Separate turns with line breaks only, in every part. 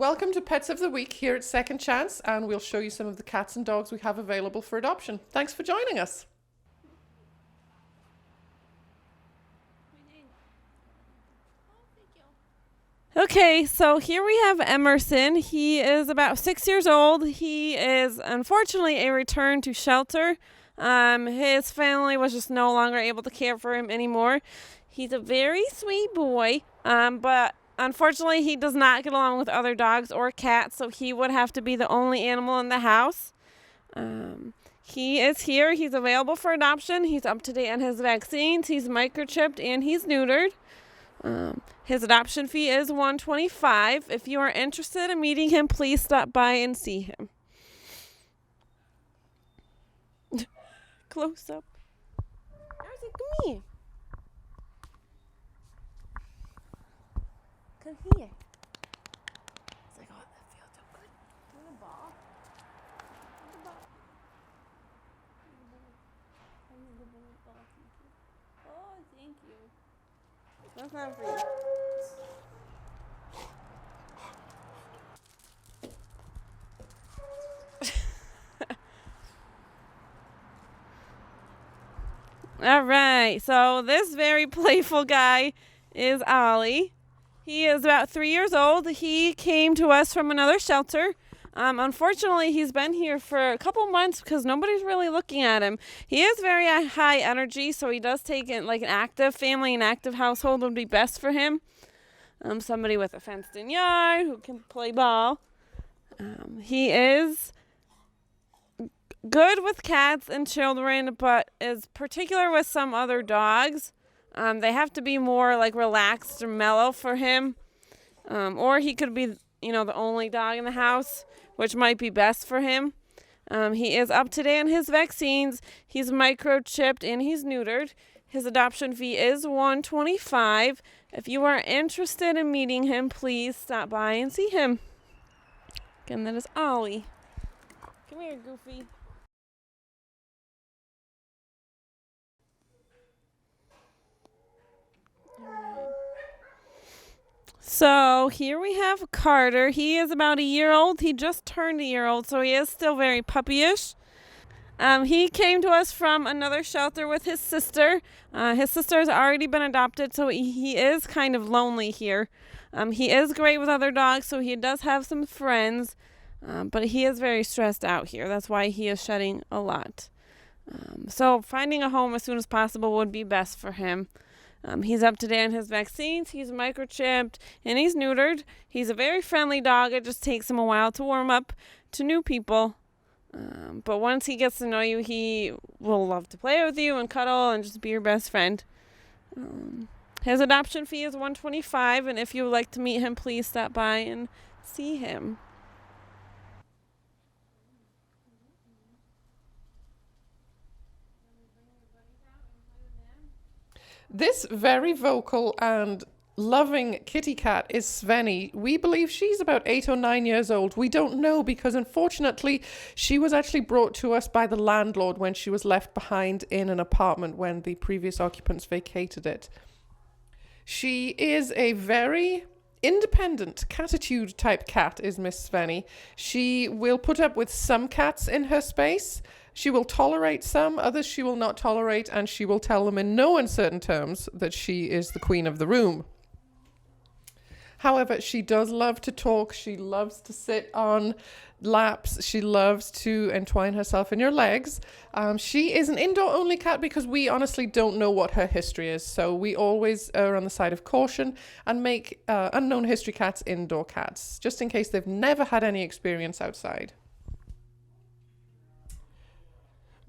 Welcome to Pets of the Week here at Second Chance, and we'll show you some of the cats and dogs we have available for adoption. Thanks for joining us.
Okay, so here we have Emerson. He is about 6 years old. He is unfortunately a return to shelter. His family was just no longer able to care for him anymore. He's a very sweet boy, but unfortunately he does not get along with other dogs or cats, so he would have to be the only animal in the house. He is here. He's available for adoption. He's up to date on his vaccines. He's microchipped and he's neutered. His adoption fee is $125. If you are interested in meeting him, please stop by and see him. Close up. Darcy, come here. Come here. It's like, oh, that feels so good. You want a ball? You want a ball? I need a ball. Thank you. Oh, thank you. That's not for you. All right, so this very playful guy is Ollie. He is about 3 years old. He came to us from another shelter. Unfortunately, he's been here for a couple months because nobody's really looking at him. He is very high energy, so he does take it like an active family, an active household would be best for him. Somebody with a fenced-in yard who can play ball. He is good with cats and children, but is particular with some other dogs. They have to be more like relaxed or mellow for him. Or he could be, the only dog in the house, which might be best for him. He is up to date on his vaccines. He's microchipped and he's neutered. His adoption fee is $125. If you are interested in meeting him, please stop by and see him. Again, that is Ollie. Come here, Goofy. So here we have Carter. He is about a year old. He just turned a year old, so he is still very puppyish. He came to us from another shelter with his sister. His sister has already been adopted, so he is kind of lonely here. He is great with other dogs, so he does have some friends, but he is very stressed out here. That's why he is shedding a lot. So finding a home as soon as possible would be best for him. He's up to date on his vaccines, he's microchipped, and he's neutered. He's a very friendly dog. It just takes him a while to warm up to new people. But once he gets to know you, he will love to play with you and cuddle and just be your best friend. His adoption fee is $125, and if you would like to meet him, please stop by and see him.
This very vocal and loving kitty cat is Svenny. We believe she's about 8 or 9 years old. We don't know because unfortunately she was actually brought to us by the landlord when she was left behind in an apartment when the previous occupants vacated it. She is a very independent catitude type cat is Miss Svenny. She will put up with some cats in her space. She will tolerate some, others she will not tolerate, and she will tell them in no uncertain terms that she is the queen of the room. However, she does love to talk. She loves to sit on laps. She loves to entwine herself in your legs. She is an indoor-only cat because we honestly don't know what her history is. So we always are on the side of caution and make unknown history cats indoor cats, just in case they've never had any experience outside.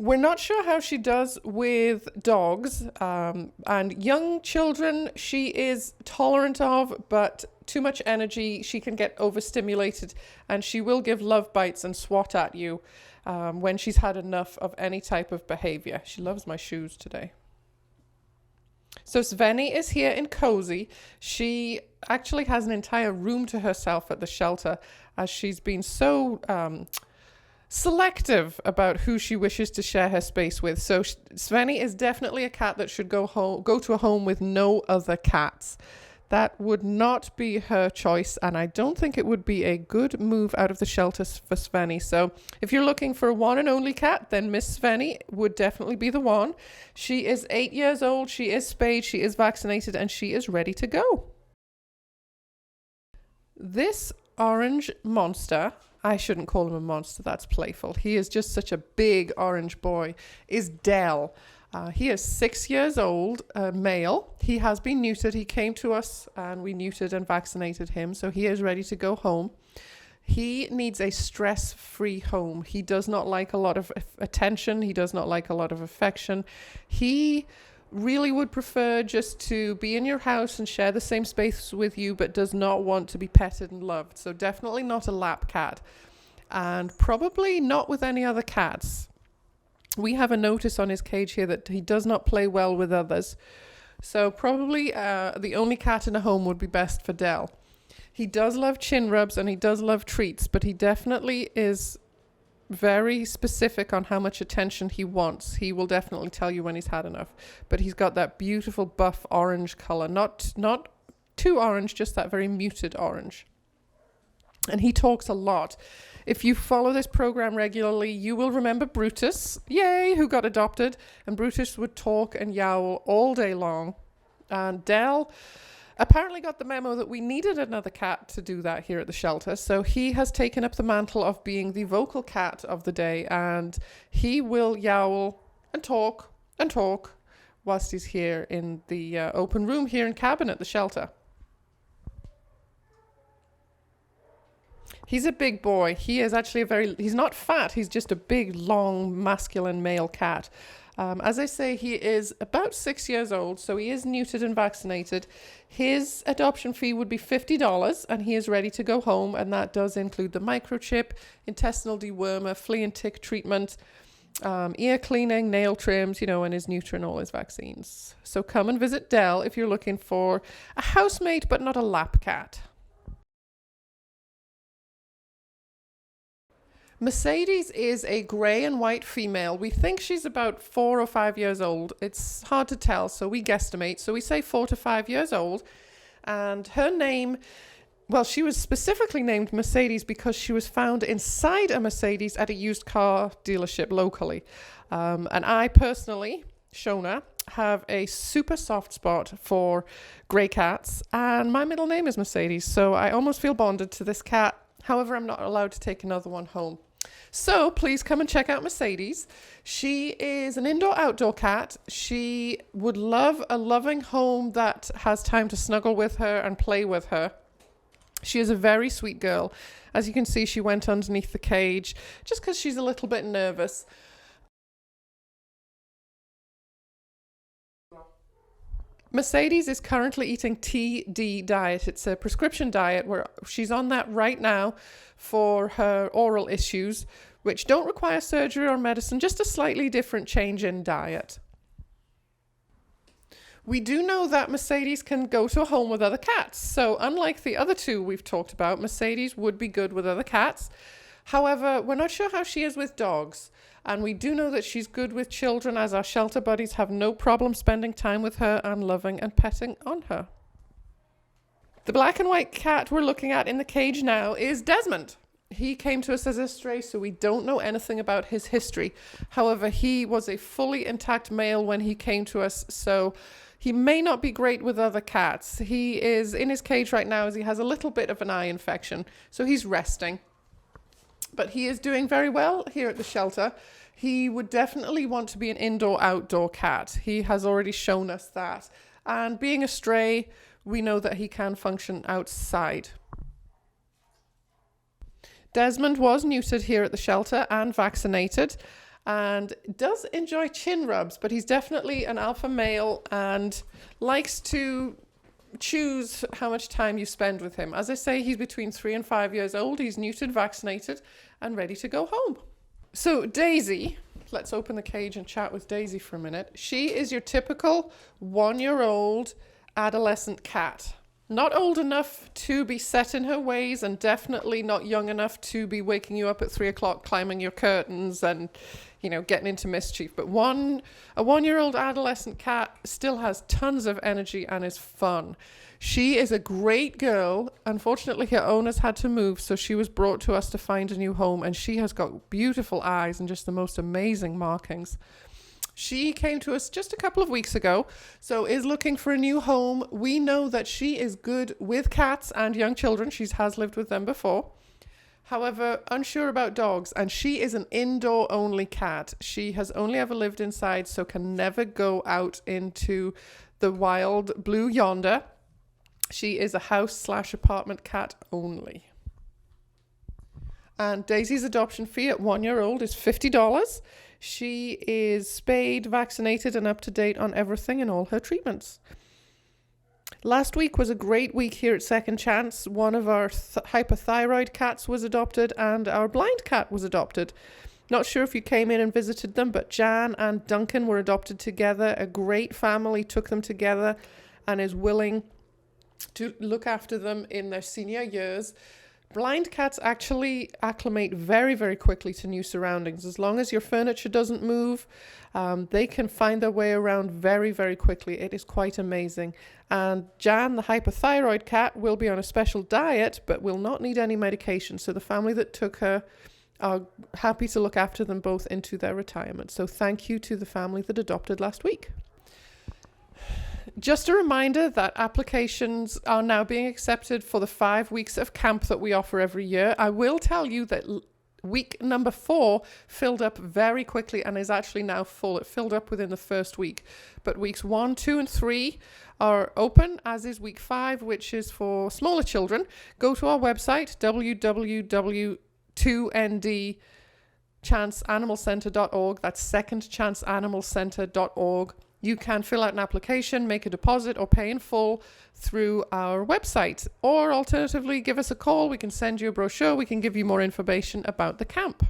We're not sure how she does with dogs and young children. She is tolerant of, but too much energy, she can get overstimulated and she will give love bites and swat at you when she's had enough of any type of behavior. She loves my shoes today. So Svenny is here in Cozy. She actually has an entire room to herself at the shelter as she's been so selective about who she wishes to share her space with. So Svenny is definitely a cat that should go to a home with no other cats. That would not be her choice, and I don't think it would be a good move out of the shelter for Svenny. So if you're looking for a one and only cat, then Miss Svenny would definitely be the one. She is 8 years old, she is spayed, she is vaccinated, and she is ready to go. This orange monster, I shouldn't call him a monster, that's playful. He is just such a big orange boy, is Dell. He is 6 years old, male. He has been neutered. He came to us and we neutered and vaccinated him. So he is ready to go home. He needs a stress-free home. He does not like a lot of attention. He does not like a lot of affection. He really would prefer just to be in your house and share the same space with you, but does not want to be petted and loved. So definitely not a lap cat, and probably not with any other cats. We have a notice on his cage here that he does not play well with others. So probably the only cat in a home would be best for Dell. He does love chin rubs and he does love treats, but he definitely is very specific on how much attention he wants. He will definitely tell you when he's had enough. But he's got that beautiful buff orange color, not too orange, just that very muted orange. And he talks a lot. If you follow this program regularly, you will remember Brutus, yay, who got adopted. And Brutus would talk and yowl all day long. And Dell apparently got the memo that we needed another cat to do that here at the shelter. So he has taken up the mantle of being the vocal cat of the day. And he will yowl and talk whilst he's here in the open room here in cabin at the shelter. He's a big boy. He is actually he's not fat. He's just a big, long, masculine male cat. As I say, he is about 6 years old, so he is neutered and vaccinated. His adoption fee would be $50, and he is ready to go home, and that does include the microchip, intestinal dewormer, flea and tick treatment, ear cleaning, nail trims, and his neuter and all his vaccines. So come and visit Dell if you're looking for a housemate, but not a lap cat. Mercedes is a grey and white female. We think she's about 4 or 5 years old. It's hard to tell, so we guesstimate. So we say 4 to 5 years old. And her name, well, she was specifically named Mercedes because she was found inside a Mercedes at a used car dealership locally. And I personally, Shona, have a super soft spot for grey cats. And my middle name is Mercedes, so I almost feel bonded to this cat. However, I'm not allowed to take another one home. So please come and check out Mercedes. She is an indoor-outdoor cat. She would love a loving home that has time to snuggle with her and play with her. She is a very sweet girl. As you can see, she went underneath the cage just because she's a little bit nervous. Mercedes is currently eating TD diet. It's a prescription diet where she's on that right now for her oral issues, which don't require surgery or medicine, just a slightly different change in diet. We do know that Mercedes can go to a home with other cats. So unlike the other two we've talked about, Mercedes would be good with other cats. However, we're not sure how she is with dogs. And we do know that she's good with children, as our shelter buddies have no problem spending time with her and loving and petting on her. The black and white cat we're looking at in the cage now is Desmond. He came to us as a stray, so we don't know anything about his history. However, he was a fully intact male when he came to us, so he may not be great with other cats. He is in his cage right now as he has a little bit of an eye infection, so he's resting. But he is doing very well here at the shelter. He would definitely want to be an indoor-outdoor cat. He has already shown us that. And being a stray, we know that he can function outside. Desmond was neutered here at the shelter and vaccinated and does enjoy chin rubs, but he's definitely an alpha male and likes to choose how much time you spend with him. As I say, he's between 3 and 5 years old. He's neutered, vaccinated, and ready to go home. So Daisy, let's open the cage and chat with Daisy for a minute. She is your typical 1-year-old adolescent cat. Not old enough to be set in her ways, and definitely not young enough to be waking you up at 3 o'clock, climbing your curtains and, getting into mischief. But a 1-year-old adolescent cat still has tons of energy and is fun. She is a great girl. Unfortunately, her owners had to move, so she was brought to us to find a new home, and she has got beautiful eyes and just the most amazing markings. She came to us just a couple of weeks ago, so is looking for a new home. We know that she is good with cats and young children. She has lived with them before. However, unsure about dogs, and she is an indoor-only cat. She has only ever lived inside, so can never go out into the wild blue yonder. She is a house/apartment cat only. And Daisy's adoption fee at 1-year-old is $50. She is spayed, vaccinated, and up to date on everything and all her treatments. Last week was a great week here at Second Chance. One of our hypothyroid cats was adopted, and our blind cat was adopted. Not sure if you came in and visited them, but Jan and Duncan were adopted together. A great family took them together and is willing to look after them in their senior years. Blind cats actually acclimate very, very quickly to new surroundings. As long as your furniture doesn't move, they can find their way around very, very quickly. It is quite amazing. And Jan, the hypothyroid cat, will be on a special diet, but will not need any medication. So the family that took her are happy to look after them both into their retirement. So thank you to the family that adopted last week. Just a reminder that applications are now being accepted for the 5 weeks of camp that we offer every year. I will tell you that week number 4 filled up very quickly and is actually now full. It filled up within the first week. But weeks 1, 2, and 3 are open, as is week 5, which is for smaller children. Go to our website, www.2ndchanceanimalcenter.org. That's secondchanceanimalcenter.org. You can fill out an application, make a deposit, or pay in full through our website. Or alternatively, give us a call. We can send you a brochure. We can give you more information about the camp.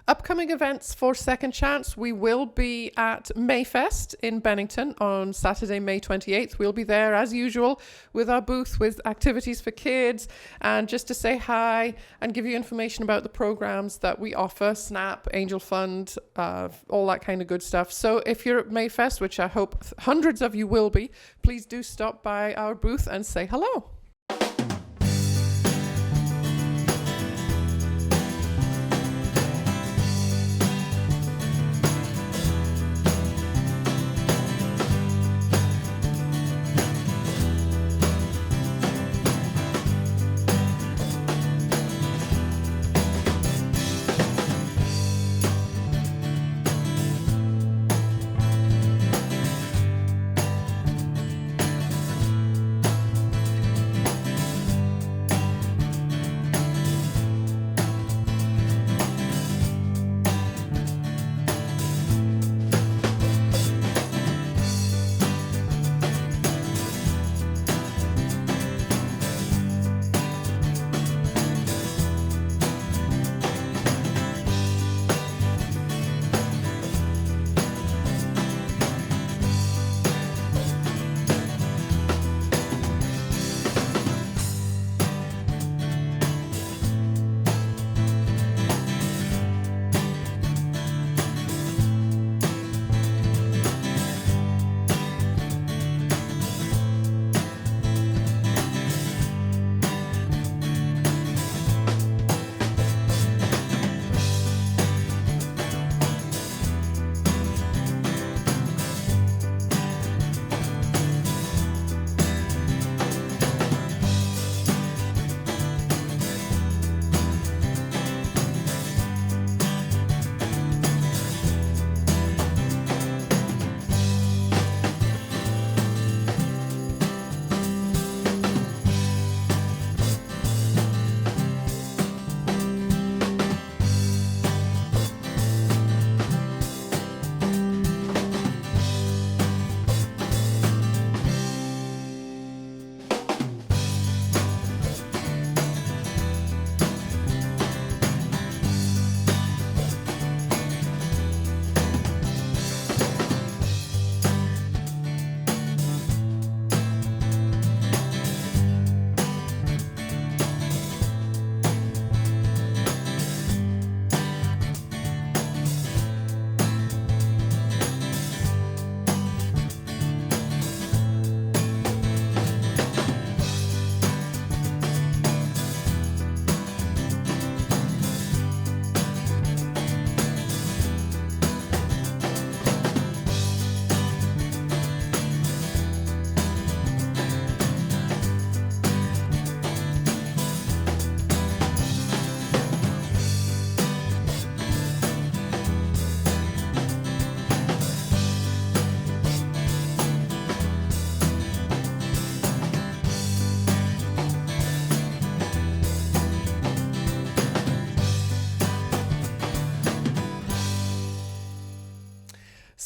Upcoming events for Second Chance, we will be at Mayfest in Bennington on Saturday, May 28th. We'll be there as usual with our booth with activities for kids and just to say hi and give you information about the programs that we offer, SNAP, Angel Fund, all that kind of good stuff. So if you're at Mayfest, which I hope hundreds of you will be, please do stop by our booth and say hello.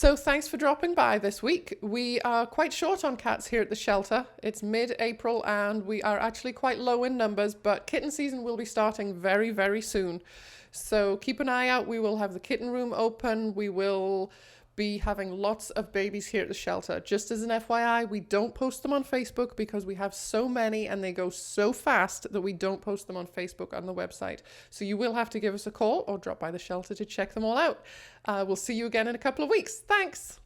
So thanks for dropping by this week. We are quite short on cats here at the shelter. It's mid-April and we are actually quite low in numbers, but kitten season will be starting very, very soon. So keep an eye out. We will have the kitten room open. We will be having lots of babies here at the shelter. Just as an FYI, we don't post them on Facebook because we have so many and they go so fast that we don't post them on Facebook on the website. So you will have to give us a call or drop by the shelter to check them all out. We'll see you again in a couple of weeks. Thanks.